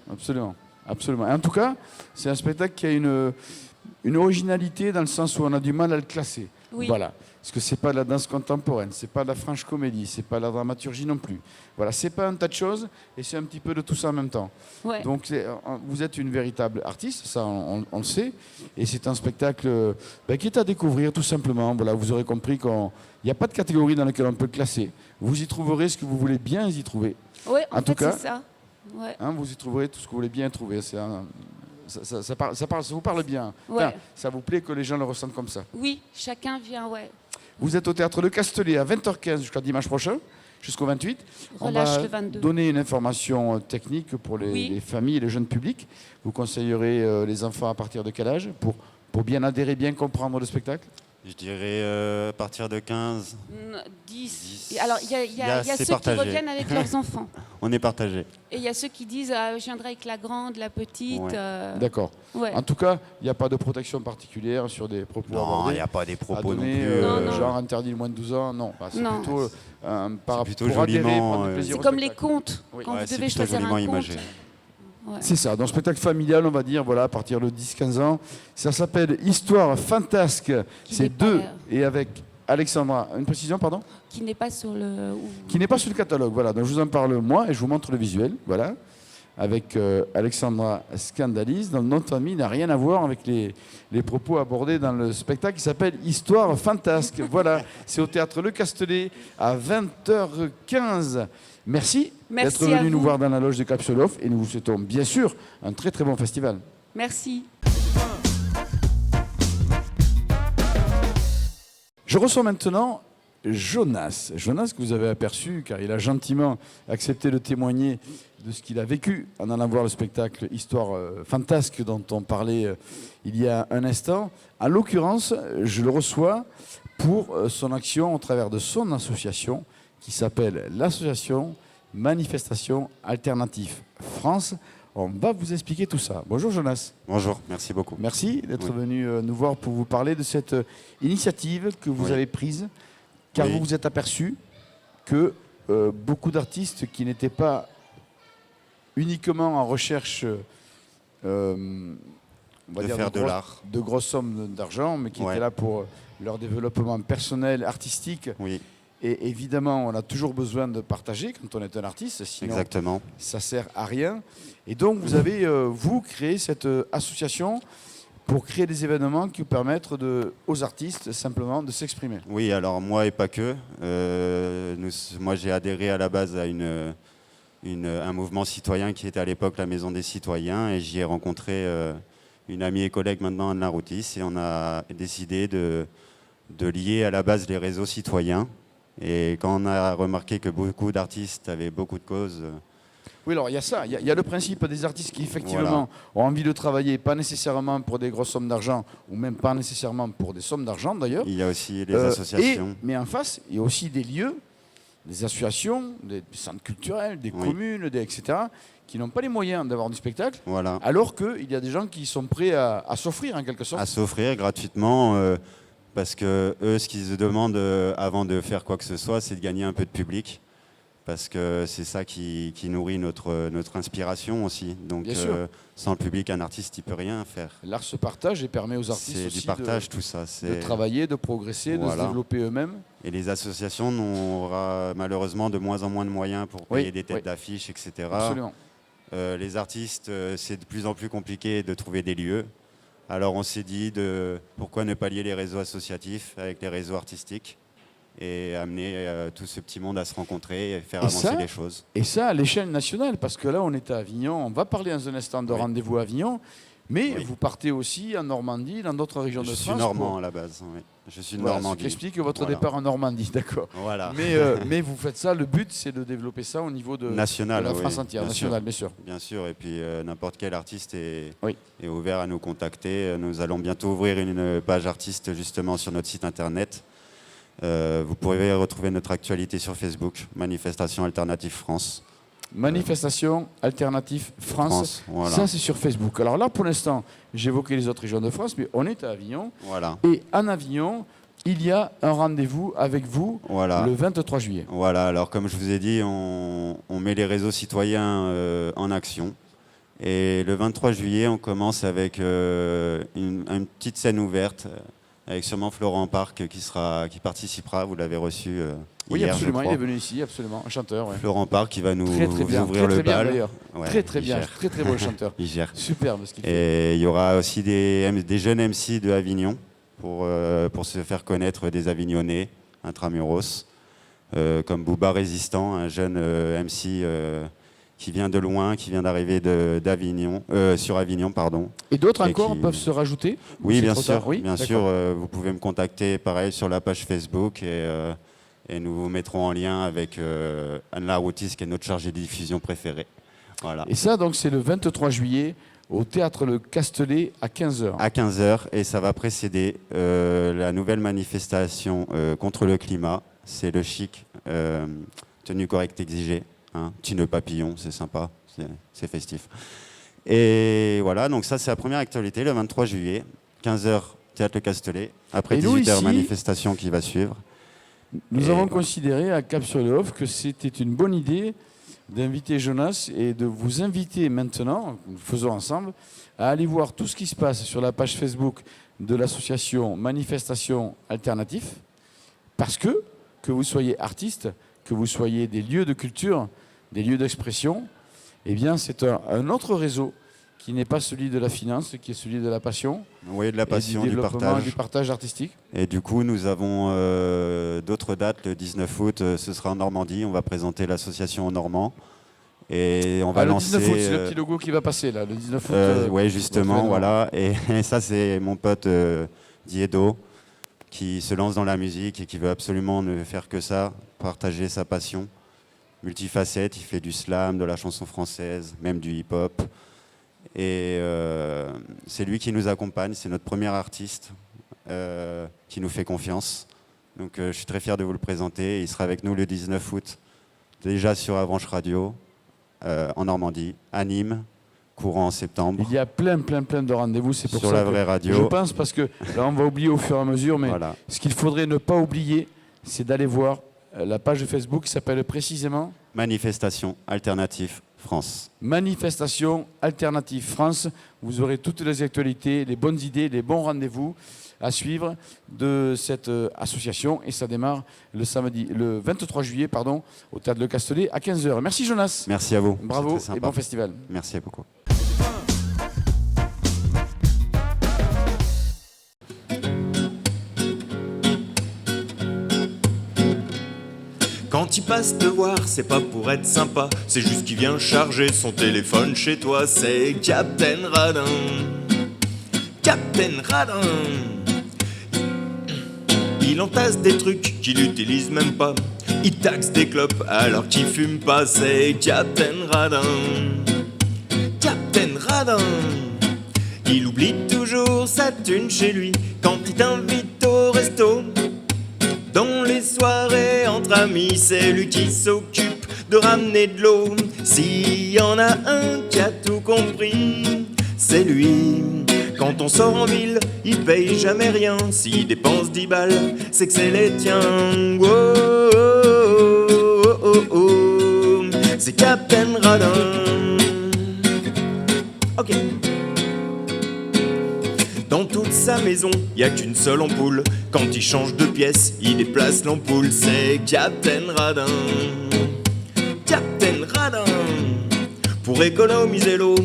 Et en tout cas, c'est un spectacle qui a une originalité dans le sens où on a du mal à le classer. Oui. Voilà. Parce que c'est pas de la danse contemporaine, c'est pas de la franche comédie, c'est pas de la dramaturgie non plus. Voilà, c'est pas un tas de choses et c'est un petit peu de tout ça en même temps. Ouais. Donc vous êtes une véritable artiste, ça on le sait, et c'est un spectacle qui est à découvrir tout simplement. Voilà, vous aurez compris qu'il n'y a pas de catégorie dans laquelle on peut le classer. Vous y trouverez ce que vous voulez bien y trouver. Oui, en tout fait, cas, c'est ça. Ouais. Vous y trouverez tout ce que vous voulez bien trouver. Ça vous parle bien. Ouais. Ça vous plaît que les gens le ressentent comme ça. Oui, chacun vient, ouais. Vous êtes au Théâtre Le Castellet à 20h15 jusqu'à dimanche prochain, jusqu'au 28. Relâche On va le 22. donner une information technique pour les familles et les jeunes publics. Vous conseillerez les enfants à partir de quel âge pour bien adhérer, bien comprendre le spectacle? Je dirais à partir de 15. 10. 10. Alors, il y a c'est ceux partagé. qui reviennent avec leurs enfants. On est partagé. Et il y a ceux qui disent je viendrai avec la grande, la petite. Ouais. D'accord. Ouais. En tout cas, il n'y a pas de protection particulière sur des propos Non, abordés. il n'y a pas des à propos non donner, plus. Non, non. genre interdit le moins de 12 ans. Non, c'est Non. plutôt, plutôt pour adhérer, joliment, prendre du plaisir C'est au comme les spectacle. contes. Oui. Quand Ouais, vous c'est devez plutôt choisir joliment un conte. imagé. Ouais. C'est ça, dans le spectacle familial, on va dire, voilà, à partir de 10-15 ans. Ça s'appelle Histoire fantasque. Qui C'est n'est pas- 2 et avec Alexandra. Une précision, pardon? Qui n'est pas sur le. Qui n'est pas sur le catalogue. Voilà, donc je vous en parle moi et je vous montre le visuel. Voilà, avec Alexandra Scandalise. Dans le nom de famille n'a rien à voir avec les propos abordés dans le spectacle qui s'appelle Histoire fantasque. Voilà, c'est au Théâtre Le Castellet à 20h15. Merci Merci d'être à venu nous vous. voir dans la loge de Capsulov et nous vous souhaitons bien sûr un très très bon festival. Merci. Je reçois maintenant Jonas. Jonas que vous avez aperçu car il a gentiment accepté de témoigner de ce qu'il a vécu en allant voir le spectacle Histoire fantasque dont on parlait il y a un instant. En l'occurrence, je le reçois pour son action au travers de son association qui s'appelle l'association Manifestation Alternative France. On va vous expliquer tout ça. Bonjour Jonas. Bonjour, merci beaucoup. Merci d'être venu nous voir pour vous parler de cette initiative que vous avez prise, car vous vous êtes aperçu que beaucoup d'artistes qui n'étaient pas uniquement en recherche on va De dire faire de l'art. de grosses sommes d'argent, mais qui étaient là pour leur développement personnel, artistique. Oui. Et évidemment, on a toujours besoin de partager quand on est un artiste, sinon Exactement. ça sert à rien. Et donc, vous avez, vous, créé cette association pour créer des événements qui permettent aux artistes simplement de s'exprimer. Oui, alors moi et pas que. Moi, j'ai adhéré à la base à une un mouvement citoyen qui était à l'époque la Maison des Citoyens, et j'y ai rencontré une amie et collègue maintenant, Anne Laroutis, et on a décidé de lier à la base les réseaux citoyens. Et quand on a remarqué que beaucoup d'artistes avaient beaucoup de causes... Oui, alors il y a ça, il y a le principe des artistes qui effectivement ont envie de travailler, pas nécessairement pour des grosses sommes d'argent, ou même pas nécessairement pour des sommes d'argent d'ailleurs. Il y a aussi les associations. Mais en face, il y a aussi des lieux, des associations, des centres culturels, des communes, etc., qui n'ont pas les moyens d'avoir du spectacle, alors qu'il y a des gens qui sont prêts à s'offrir en quelque sorte. À s'offrir gratuitement, parce que eux, ce qu'ils se demandent avant de faire quoi que ce soit, c'est de gagner un peu de public. Parce que c'est ça qui nourrit notre inspiration aussi. Donc sans le public, un artiste, il ne peut rien faire. L'art se partage et permet aux artistes aussi du partage, tout ça. De travailler, de progresser, de se développer eux-mêmes. Et les associations n'auront malheureusement de moins en moins de moyens pour payer des têtes d'affiche, etc. Absolument. Les artistes, c'est de plus en plus compliqué de trouver des lieux. Alors on s'est dit pourquoi ne pas lier les réseaux associatifs avec les réseaux artistiques et amener tout ce petit monde à se rencontrer et faire avancer les choses. Et ça à l'échelle nationale, parce que là on est à Avignon, on va parler dans un instant de rendez-vous à Avignon, mais vous partez aussi en Normandie, dans d'autres régions de France. Je suis normand à la base, je suis de Normandie. Ce qui explique votre départ en Normandie, d'accord. Voilà. Mais vous faites ça, le but c'est de développer ça au niveau de la France entière, national, bien sûr. Bien sûr, et puis n'importe quel artiste est ouvert à nous contacter. Nous allons bientôt ouvrir une page artiste justement sur notre site internet. Vous pourrez retrouver notre actualité sur Facebook, Manifestation Alternative France. Manifestation Alternative France, ça c'est sur Facebook. Alors là pour l'instant, j'évoquais les autres régions de France, mais on est à Avignon. Et en Avignon, il y a un rendez-vous avec vous le 23 juillet. Voilà, alors comme je vous ai dit, on met les réseaux citoyens en action. Et le 23 juillet, on commence avec une petite scène ouverte, avec sûrement Florent Parc qui participera, vous l'avez reçu oui, hier, absolument, il est venu ici, absolument, un chanteur. Florent Parc qui va nous bien, ouvrir le bal. Très bien, très beau chanteur. Il gère. Superbe ce qu'il fait. Et il y aura aussi des jeunes MC de Avignon pour se faire connaître des Avignonnais intramuros, comme Booba Résistant, un jeune MC qui vient de loin, qui vient d'arriver sur Avignon, pardon. Et d'autres encore peuvent se rajouter? Oui, bien sûr. Bien sûr, vous pouvez me contacter, pareil, sur la page Facebook et nous vous mettrons en lien avec Anne Laroutis, qui est notre chargée de diffusion préférée. Voilà. Et ça, donc, c'est le 23 juillet au Théâtre Le Castellet à 15h. À 15h, et ça va précéder la nouvelle manifestation contre le climat. C'est le chic, tenue correcte exigée. Petit nœud papillon, c'est sympa, c'est festif. Et voilà, donc ça c'est la première actualité, le 23 juillet, 15h, Théâtre Le Castellet. Après 18h, manifestation qui va suivre. Nous avons considéré à Cap-sur-le-Haut que c'était une bonne idée d'inviter Jonas et de vous inviter maintenant, nous le faisons ensemble, à aller voir tout ce qui se passe sur la page Facebook de l'association Manifestation Alternative, parce que vous soyez artiste, que vous soyez des lieux de culture, des lieux d'expression, eh bien c'est un autre réseau qui n'est pas celui de la finance, qui est celui de la passion. Oui, de la passion, du partage artistique. Et du coup, nous avons d'autres dates. Le 19 août, ce sera en Normandie. On va présenter l'association en Normand. Et on va lancer... Le 19 août, c'est le petit logo qui va passer, là. Le 19 août. Oui, justement, voilà. Et ça, c'est mon pote Diedo, qui se lance dans la musique et qui veut absolument ne faire que ça, partager sa passion. Multifacette, il fait du slam, de la chanson française, même du hip-hop. Et c'est lui qui nous accompagne, c'est notre premier artiste qui nous fait confiance. Donc je suis très fier de vous le présenter. Il sera avec nous le 19 août, déjà sur Avranches Radio, en Normandie, à Nîmes, courant en septembre. Il y a plein de rendez-vous, c'est pour sur ça la vraie radio. Je pense, parce que là on va oublier au fur et à mesure, mais ce qu'il faudrait ne pas oublier, c'est d'aller voir la page Facebook qui s'appelle précisément Manifestation Alternative France. Manifestation Alternative France. Vous aurez toutes les actualités, les bonnes idées, les bons rendez-vous à suivre de cette association. Et ça démarre le 23 juillet au Théâtre Le Castellet à 15h. Merci Jonas. Merci à vous. Bravo et bon festival. Merci beaucoup. Quand Quand il passe te voir, c'est pas pour être sympa, c'est juste qu'il vient charger son téléphone chez toi. C'est Captain Radin. Captain Radin. Il entasse des trucs qu'il utilise même pas. Il taxe des clopes alors qu'il fume pas. C'est Captain Radin. Captain Radin. Il oublie toujours sa thune chez lui quand il t'invite au resto. Dans les soirées entre amis, c'est lui qui s'occupe de ramener de l'eau. S'il y en a un qui a tout compris, c'est lui. Quand on sort en ville, il paye jamais rien. S'il dépense 10 balles, c'est que c'est les tiens. Oh, oh, oh, oh, oh. C'est Captain Radin. Ok. Dans toute sa maison, y a qu'une seule ampoule. Quand il change de pièce, il déplace l'ampoule. C'est Captain Radin. Captain Radin. Pour économiser l'eau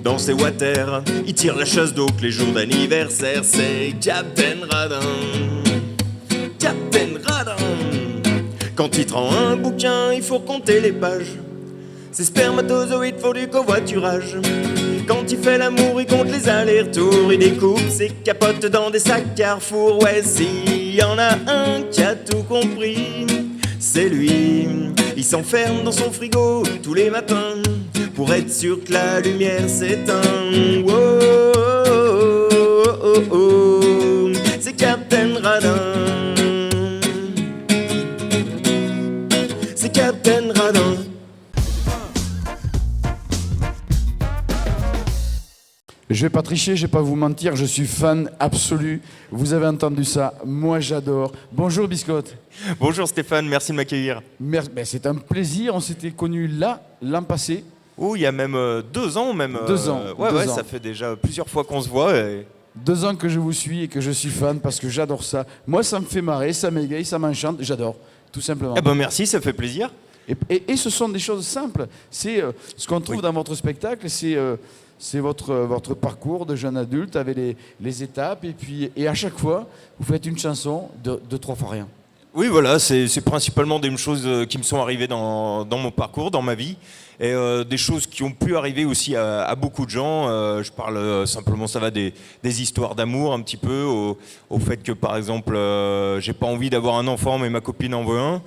dans ses water, il tire la chasse d'eau que les jours d'anniversaire. C'est Captain Radin. Captain Radin. Quand il te rend un bouquin, il faut compter les pages. Ces spermatozoïdes font du covoiturage. Quand il fait l'amour, il compte les allers-retours. Il découpe ses capotes dans des sacs Carrefour. Ouais, s'il y en a un qui a tout compris, c'est lui. Il s'enferme dans son frigo tous les matins pour être sûr que la lumière s'éteint. Oh, oh, oh, oh, oh. C'est Captain Radin. C'est Captain Radin. Je vais pas tricher, je vais pas vous mentir, je suis fan absolu. Vous avez entendu ça, moi j'adore. Bonjour Biscotte. Bonjour Stéphane, merci de m'accueillir. Ben, c'est un plaisir, on s'était connus là, l'an passé. Oh, il y a même 2 ans même. 2 ans. Ouais, 2 ouais, ans. ça fait déjà plusieurs fois qu'on se voit. 2 ans que je vous suis et que je suis fan parce que j'adore ça. Moi ça me fait marrer, ça m'égaye, ça m'enchante, j'adore, tout simplement. Eh ben merci, ça fait plaisir. Et ce sont des choses simples. C'est ce qu'on trouve dans votre spectacle, c'est votre parcours de jeune adulte avec les étapes et à chaque fois, vous faites une chanson de 3 fois rien. Oui, voilà, c'est principalement des choses qui me sont arrivées dans mon parcours, dans ma vie, et des choses qui ont pu arriver aussi à beaucoup de gens. Je parle simplement, ça va des histoires d'amour un petit peu, au fait que par exemple, j'ai pas envie d'avoir un enfant, mais ma copine en veut un.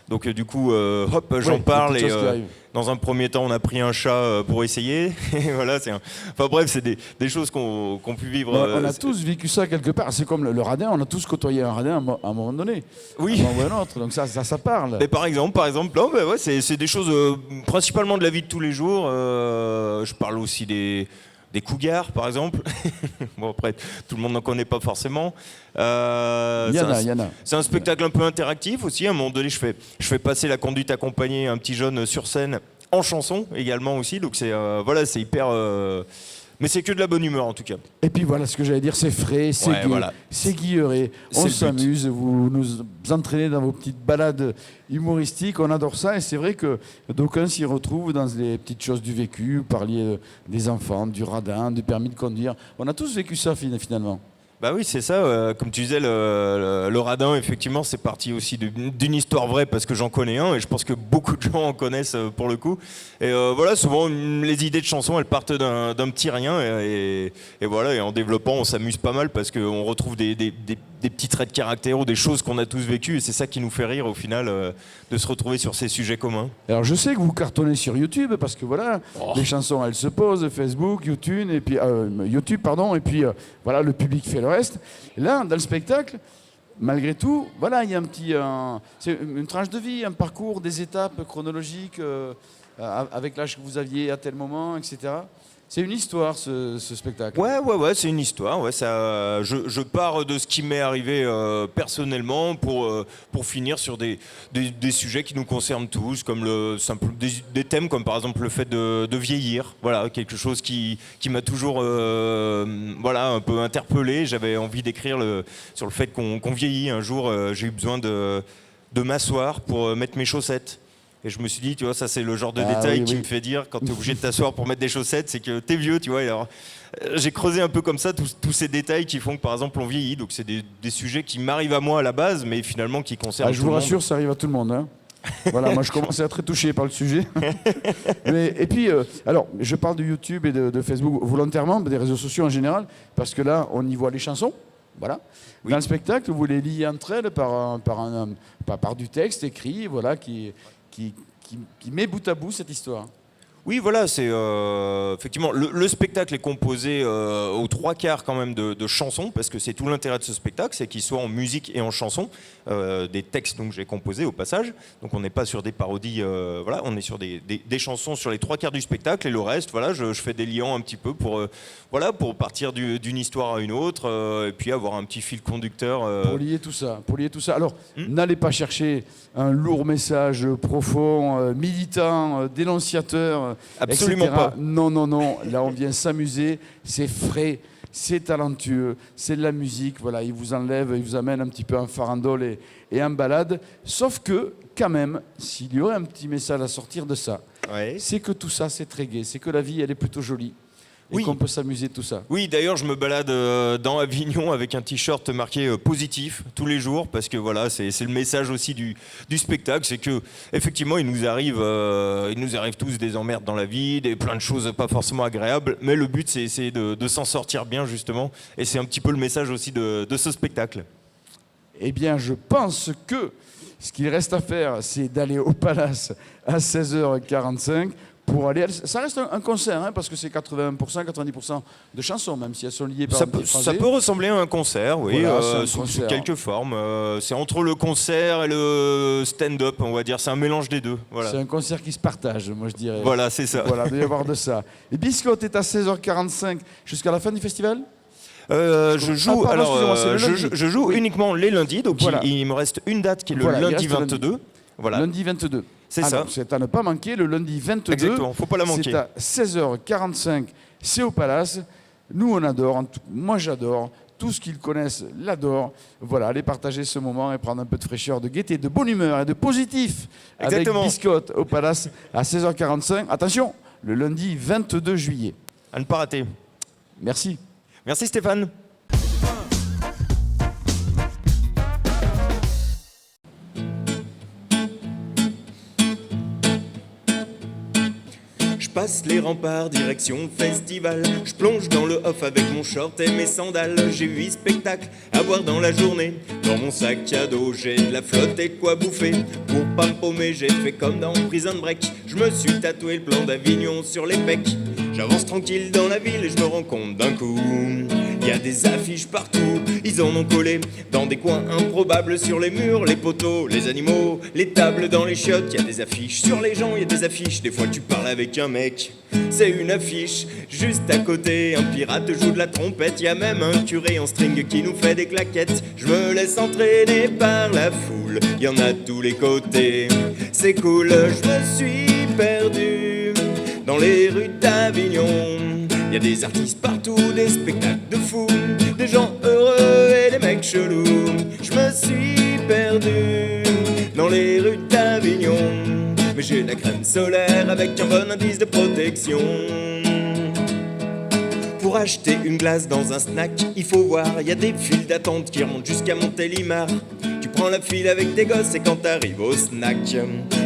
Donc du coup, hop, j'en parle et dans un premier temps, on a pris un chat pour essayer. Et voilà, enfin bref, c'est des choses qu'on pu vivre. On a tous vécu ça quelque part. C'est comme le radin, on a tous côtoyé un radin à un moment donné. Oui. À un moment ou un autre. Donc ça parle. Mais par exemple, non, bah ouais, c'est des choses principalement de la vie de tous les jours. Je parle aussi des cougars, par exemple. Bon, après, tout le monde n'en connaît pas forcément. Il y en a. C'est un spectacle un peu interactif aussi. À un moment donné, je fais passer la conduite accompagnée, un petit jeune sur scène, en chanson également aussi. Donc c'est c'est hyper... Mais c'est que de la bonne humeur en tout cas. Et puis voilà, ce que j'allais dire, c'est frais, c'est gai, c'est guilleré, on s'amuse, vous nous entraînez dans vos petites balades humoristiques, on adore ça et c'est vrai que d'aucuns s'y retrouvent dans les petites choses du vécu, vous parliez des enfants, du radin, du permis de conduire, on a tous vécu ça finalement. Bah oui, c'est ça. Comme tu disais, le radin, effectivement, c'est parti aussi d'une histoire vraie parce que j'en connais un et je pense que beaucoup de gens en connaissent pour le coup. Et voilà, souvent, les idées de chansons, elles partent d'un petit rien et voilà. Et en développant, on s'amuse pas mal parce qu'on retrouve des petits traits de caractère ou des choses qu'on a tous vécues et c'est ça qui nous fait rire au final de se retrouver sur ces sujets communs. Alors je sais que vous cartonnez sur YouTube parce que voilà, les chansons elles se posent, Facebook, YouTube et puis voilà, le public fait le reste. Et là, dans le spectacle, malgré tout, voilà, il y a c'est une tranche de vie, un parcours, des étapes chronologiques avec l'âge que vous aviez à tel moment, etc. C'est une histoire, ce spectacle. Ouais, c'est une histoire. Ouais, ça, je pars de ce qui m'est arrivé personnellement pour finir sur des sujets qui nous concernent tous, comme des thèmes comme par exemple le fait de vieillir. Voilà, quelque chose qui m'a toujours un peu interpellé. J'avais envie d'écrire sur le fait qu'on vieillit. Un jour, j'ai eu besoin de m'asseoir pour mettre mes chaussettes. Et je me suis dit, tu vois, ça c'est le genre de détail qui me fait dire, quand tu es obligé de t'asseoir pour mettre des chaussettes, c'est que tu es vieux, tu vois. Alors, j'ai creusé un peu comme ça tous ces détails qui font que, par exemple, on vieillit. Donc c'est des sujets qui m'arrivent à moi à la base, mais finalement qui concernent tout le monde. Je vous rassure, ça arrive à tout le monde. Hein. Voilà, moi je commence à être très touché par le sujet. Et puis, alors, je parle de YouTube et de Facebook volontairement, des réseaux sociaux en général, parce que là, on y voit les chansons. Voilà. Dans le spectacle, vous les liez entre elles par du texte écrit, voilà, qui met bout à bout cette histoire. Oui, voilà, c'est effectivement le spectacle est composé aux 3/4 quand même de chansons, parce que c'est tout l'intérêt de ce spectacle, c'est qu'il soit en musique et en chansons, des textes donc j'ai composés au passage. Donc on n'est pas sur des parodies, voilà, on est sur des chansons sur les 3/4 du spectacle, et le reste, voilà, je fais des liants un petit peu pour voilà, pour partir d'une histoire à une autre, et puis avoir un petit fil conducteur. Pour lier tout ça. Alors, n'allez pas chercher un lourd message profond, militant, dénonciateur. Absolument etc. pas. Non. Là, on vient s'amuser. C'est frais, c'est talentueux, c'est de la musique. Voilà, il vous amène un petit peu en farandole et en balade. Sauf que, quand même, s'il y aurait un petit message à sortir de ça, c'est que tout ça, c'est très gai. C'est que la vie, elle est plutôt jolie. Et qu'on peut s'amuser de tout ça. Oui, d'ailleurs, je me balade dans Avignon avec un t-shirt marqué positif tous les jours, parce que voilà, c'est le message aussi du spectacle, c'est que effectivement, il nous arrive tous des emmerdes dans la vie, plein de choses pas forcément agréables, mais le but, c'est essayer de s'en sortir bien justement, et c'est un petit peu le message aussi de ce spectacle. Eh bien, je pense que ce qu'il reste à faire, c'est d'aller au Palace à 16h45. Pour aller, ça reste un concert, hein, parce que c'est 80%, 90% de chansons, même si elles sont liées par ça peut ressembler à un concert, oui, voilà, sous quelques formes. C'est entre le concert et le stand-up, on va dire. C'est un mélange des deux. Voilà. C'est un concert qui se partage, moi je dirais. Voilà, c'est ça. Voilà, il doit y avoir de ça. Et Biscotte est à 16h45 jusqu'à la fin du festival ? Je joue uniquement les lundis, donc voilà. Il me reste une date qui est le lundi 22. Voilà. Lundi 22. C'est ça. C'est à ne pas manquer, le lundi 22. Exactement, faut pas la manquer. C'est à 16h45, c'est au Palace. Nous, on adore, moi j'adore, tous ce qu'ils connaissent l'adorent. Voilà, allez partager ce moment et prendre un peu de fraîcheur, de gaieté, de bonne humeur et de positif. Exactement. Avec Biscotte au Palace à 16h45. Attention, le lundi 22 juillet. À ne pas rater. Merci. Merci Stéphane. Je passe les remparts, direction festival. Je plonge dans le off avec mon short et mes sandales. J'ai 8 spectacles à voir dans la journée. Dans mon sac à dos, j'ai de la flotte et de quoi bouffer. Pour pas me paumer, j'ai fait comme dans Prison Break. Je me suis tatoué le plan d'Avignon sur les pecs. J'avance tranquille dans la ville et je me rends compte d'un coup. Y a des affiches partout, ils en ont collé dans des coins improbables, sur les murs, les poteaux, les animaux, les tables dans les chiottes. Y a des affiches sur les gens, y a des affiches. Des fois tu parles avec un mec, c'est une affiche. Juste à côté, un pirate joue de la trompette. Y a même un curé en string qui nous fait des claquettes. Je me laisse entraîner par la foule, y en a de tous les côtés. C'est cool, je me suis perdu dans les rues d'Avignon. Y a des artistes partout, des spectacles de fous, des gens heureux et des mecs chelous. Je me suis perdu dans les rues d'Avignon, mais j'ai de la crème solaire avec un bon indice de protection. Pour acheter une glace dans un snack, il faut voir, y a des files d'attente qui remontent jusqu'à Montélimar. Tu prends la file avec tes gosses et quand t'arrives au snack,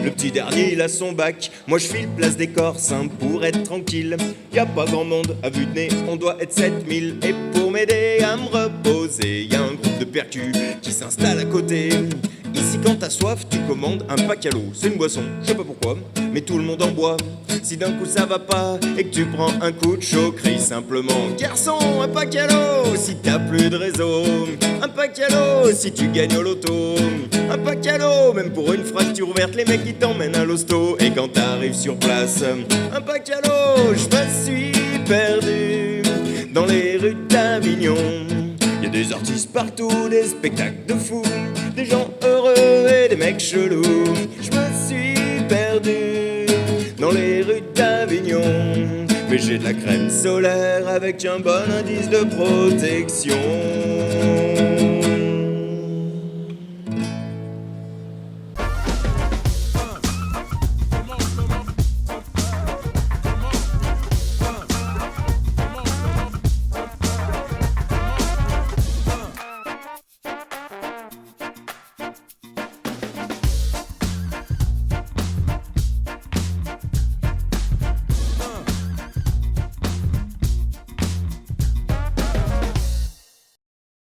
le petit dernier il a son bac. Moi je file place des Corsins pour être tranquille. Y a pas grand monde à vue de nez, on doit être 7000. Et pour m'aider à me reposer, y a un groupe de percus qui s'installe à côté. Ici quand t'as soif, tu commandes un pack à l'eau. C'est une boisson, je sais pas pourquoi, mais tout le monde en boit. Si d'un coup ça va pas et que tu prends un coup de chaud, crie simplement garçon, un pack à l'eau. Si t'as plus de réseau, un pack à l'eau. Si tu gagnes au loto, un pack à l'eau. Même pour une fracture ouverte, les mecs qui t'emmènent à l'hosto. Et quand t'arrives sur place, un pack à l'eau. Je me suis perdu dans les rues d'Avignon. Y a des artistes partout, des spectacles de fous, des gens heureux et des mecs chelous. Je me suis perdu dans les rues d'Avignon, mais j'ai de la crème solaire avec un bon indice de protection.